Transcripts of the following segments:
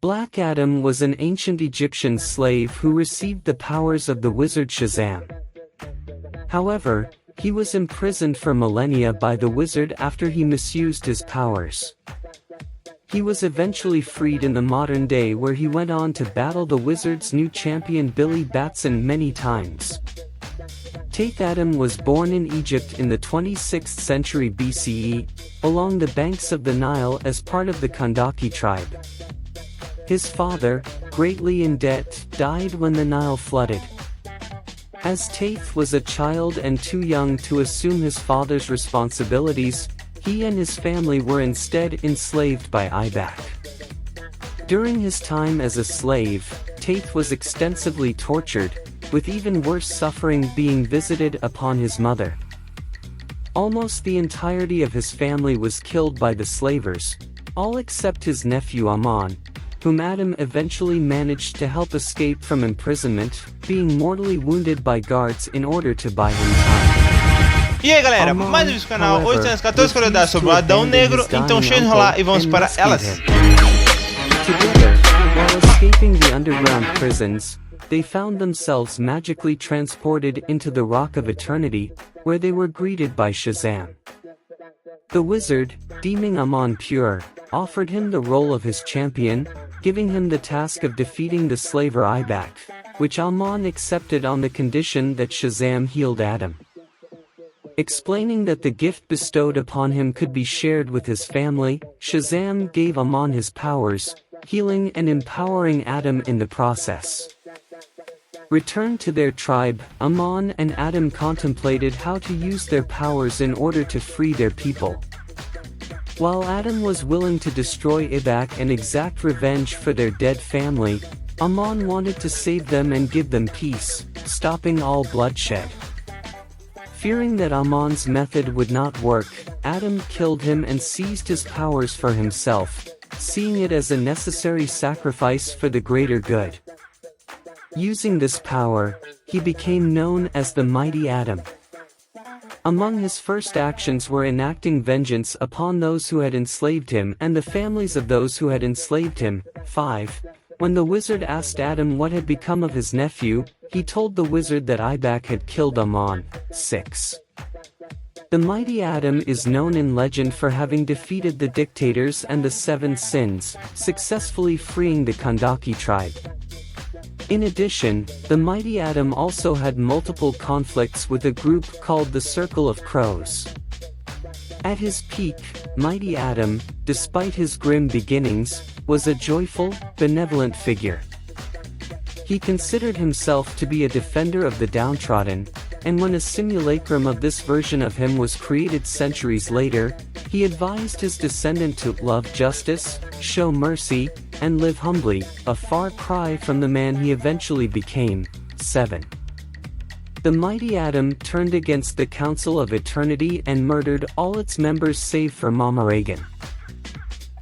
Black Adam was an ancient Egyptian slave who received the powers of the wizard Shazam. However, he was imprisoned for millennia by the wizard after he misused his powers. He was eventually freed in the modern day, where he went on to battle the wizard's new champion Billy Batson many times. Adam was born in Egypt in the 26th century BCE, along the banks of the Nile as part of the Kahndaq tribe. His father, greatly in debt, died when the Nile flooded. As Taith was a child and too young to assume his father's responsibilities, he and his family were instead enslaved by Ibak. During his time as a slave, Taith was extensively tortured, with even worse suffering being visited upon his mother. Almost the entirety of his family was killed by the slavers, all except his nephew Amon, whom Adam eventually managed to help escape from imprisonment, being mortally wounded by guards in order to buy him time. E aí galera, mais um vídeo do canal. Hoje temos 14 curiosidades sobre o Adão Negro, então chega de enrolar e vamos para elas. Together, while escaping the underground prisons, they found themselves magically transported into the Rock of Eternity, where they were greeted by Shazam. The wizard, deeming Amon pure, offered him the role of his champion, giving him the task of defeating the slaver Ibak, which Amon accepted on the condition that Shazam healed Adam. Explaining that the gift bestowed upon him could be shared with his family, Shazam gave Amon his powers, healing and empowering Adam in the process. Returned to their tribe, Amon and Adam contemplated how to use their powers in order to free their people. While Adam was willing to destroy Ibak and exact revenge for their dead family, Amon wanted to save them and give them peace, stopping all bloodshed. Fearing that Amon's method would not work, Adam killed him and seized his powers for himself, seeing it as a necessary sacrifice for the greater good. Using this power, he became known as the Mighty Adam. Among his first actions were enacting vengeance upon those who had enslaved him and the families of those who had enslaved him. 5. When the wizard asked Adam what had become of his nephew, he told the wizard that Ibak had killed Amon. 6. The Mighty Adam is known in legend for having defeated the dictators and the Seven Sins, successfully freeing the Kahndaq tribe. In addition, the Mighty Adam also had multiple conflicts with a group called the Circle of Crows. At his peak, Mighty Adam, despite his grim beginnings, was a joyful, benevolent figure. He considered himself to be a defender of the downtrodden, and when a simulacrum of this version of him was created centuries later, he advised his descendant to love justice, show mercy, and live humbly, a far cry from the man he eventually became. 7. The Mighty Adam turned against the Council of Eternity and murdered all its members save for Mama Reagan.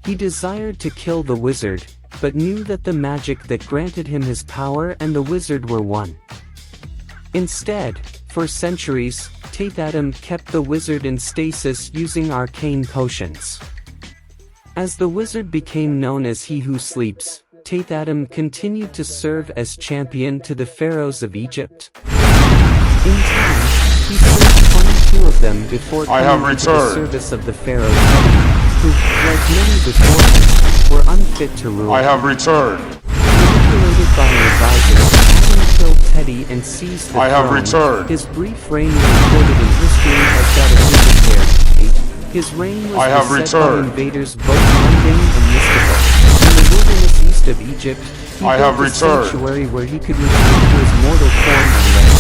He desired to kill the wizard, but knew that the magic that granted him his power and the wizard were one. Instead, for centuries, Adam kept the wizard in stasis using arcane potions. As the wizard became known as He Who Sleeps, Adam continued to serve as champion to the pharaohs of Egypt. In time, he served 22 of them before coming into the service of the pharaohs, who, like many before him, were unfit to rule. I have returned. Manipulated by an advisor, Adam killed Teddy and seized the throne. I have returned. His brief reign is recorded in history as that of Egypt. His reign was beset by invaders both mundane and mystical. In the wilderness east of Egypt, he built a sanctuary where he could return to his mortal form on land.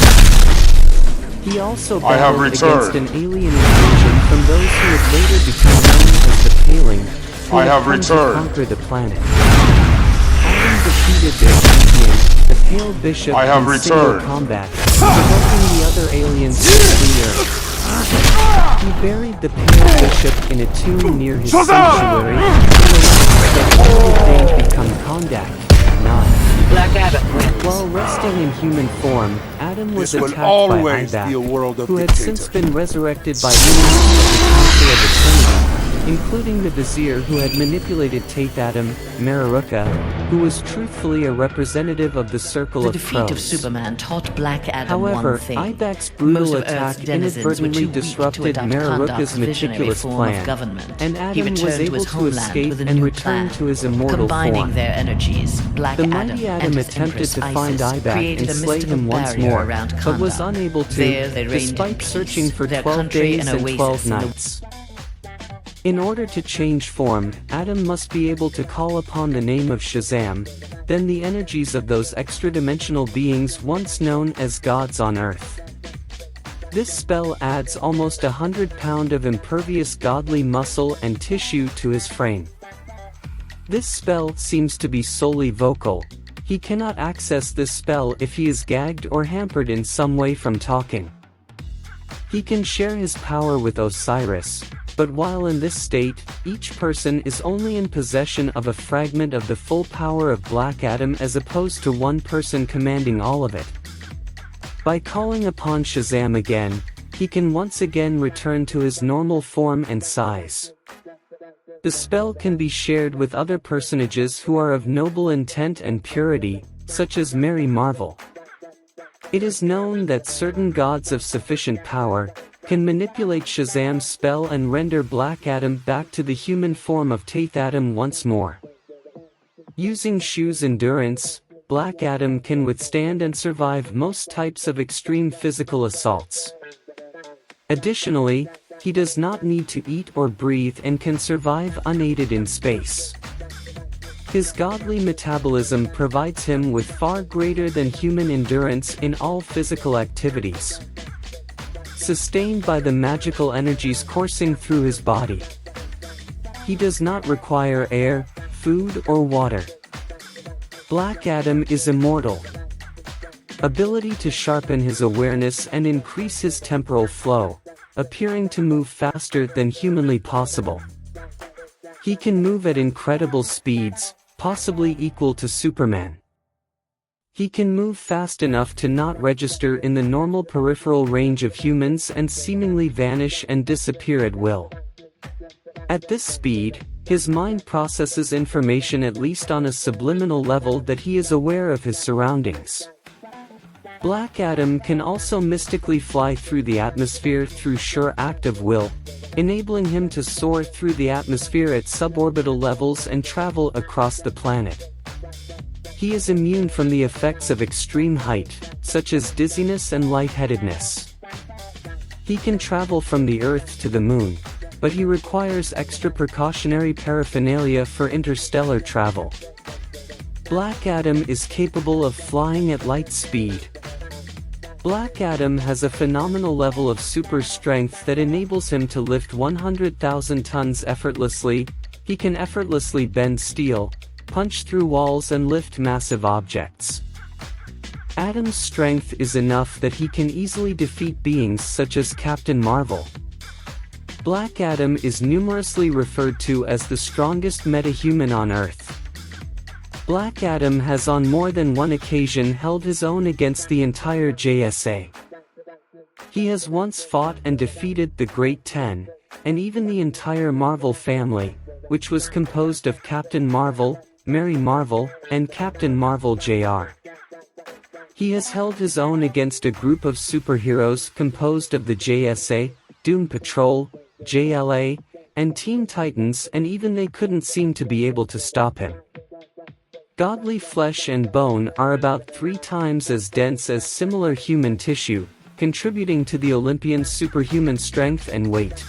He also battled against an alien invasion from those who would later become known as the Paling, who had come to conquer the planet. Adam defeated their champion, the Pale Bishop, in single combat, provoking the other aliens to flee Earth. He buried the Pale Bishop in a tomb near his sanctuary, and announced that he would then become Kahndaq. 9. Black Adam wins. While resting in human form, Adam was attacked by Kahndaq, who had since been resurrected by humans of the Council of Eternity. including the vizier who had manipulated Tathatam, Mereruka, who was truthfully a representative of the Circle The of defeat of Crows. Superman taught Black Adam However, one thing. Kahndaq's brutal Most of attack Earth's denizens were inadvertently too weak to disrupted adopt Mereruka's Kahndaq's visionary meticulous form plan, of government. and He Adam returned was to able his to homeland escape with a and new return plan. to his immortal Combining form. their energies, Black The Adam mighty and Adam his attempted Empress to find Isis Kahndaq created and a slay mystical him once barrier more, around but was Kahndaq. unable to, There they reigned in despite peace, searching for their 12 country days an and oasis 12 in the nights. In order to change form, Adam must be able to call upon the name of Shazam, then the energies of those extra-dimensional beings once known as gods on Earth. This spell adds almost 100 pounds of impervious godly muscle and tissue to his frame. This spell seems to be solely vocal. He cannot access this spell if he is gagged or hampered in some way from talking. He can share his power with Osiris, but while in this state, each person is only in possession of a fragment of the full power of Black Adam as opposed to one person commanding all of it. By calling upon Shazam again, he can once again return to his normal form and size. The spell can be shared with other personages who are of noble intent and purity, such as Mary Marvel. It is known that certain gods of sufficient power can manipulate Shazam's spell and render Black Adam back to the human form of Tathatam once more. Using Shu's endurance, Black Adam can withstand and survive most types of extreme physical assaults. Additionally, he does not need to eat or breathe and can survive unaided in space. His godly metabolism provides him with far greater than human endurance in all physical activities, sustained by the magical energies coursing through his body. He does not require air, food or water. Black Adam is immortal. Ability to sharpen his awareness and increase his temporal flow, appearing to move faster than humanly possible. He can move at incredible speeds, possibly equal to Superman. He can move fast enough to not register in the normal peripheral range of humans and seemingly vanish and disappear at will. At this speed, his mind processes information at least on a subliminal level that he is aware of his surroundings. Black Adam can also mystically fly through the atmosphere through sheer act of will, enabling him to soar through the atmosphere at suborbital levels and travel across the planet. He is immune from the effects of extreme height, such as dizziness and lightheadedness. He can travel from the Earth to the Moon, but he requires extra precautionary paraphernalia for interstellar travel. Black Adam is capable of flying at light speed. Black Adam has a phenomenal level of super strength that enables him to lift 100,000 tons effortlessly. He can effortlessly bend steel, punch through walls and lift massive objects. Adam's strength is enough that he can easily defeat beings such as Captain Marvel. Black Adam is numerously referred to as the strongest metahuman on Earth. Black Adam has on more than one occasion held his own against the entire JSA. He has once fought and defeated the Great Ten, and even the entire Marvel family, which was composed of Captain Marvel, Mary Marvel, and Captain Marvel Jr. He has held his own against a group of superheroes composed of the JSA, Doom Patrol, JLA, and Teen Titans, and even they couldn't seem to be able to stop him. Godly flesh and bone are about 3 times as dense as similar human tissue, contributing to the Olympian's superhuman strength and weight.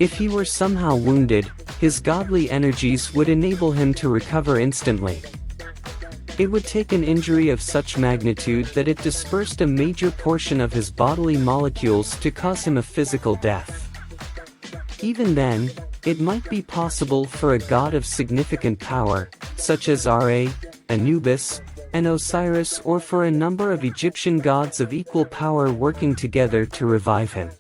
If he were somehow wounded, his godly energies would enable him to recover instantly. It would take an injury of such magnitude that it dispersed a major portion of his bodily molecules to cause him a physical death. Even then, it might be possible for a god of significant power, such as Ra, Anubis, and Osiris, or for a number of Egyptian gods of equal power working together to revive him.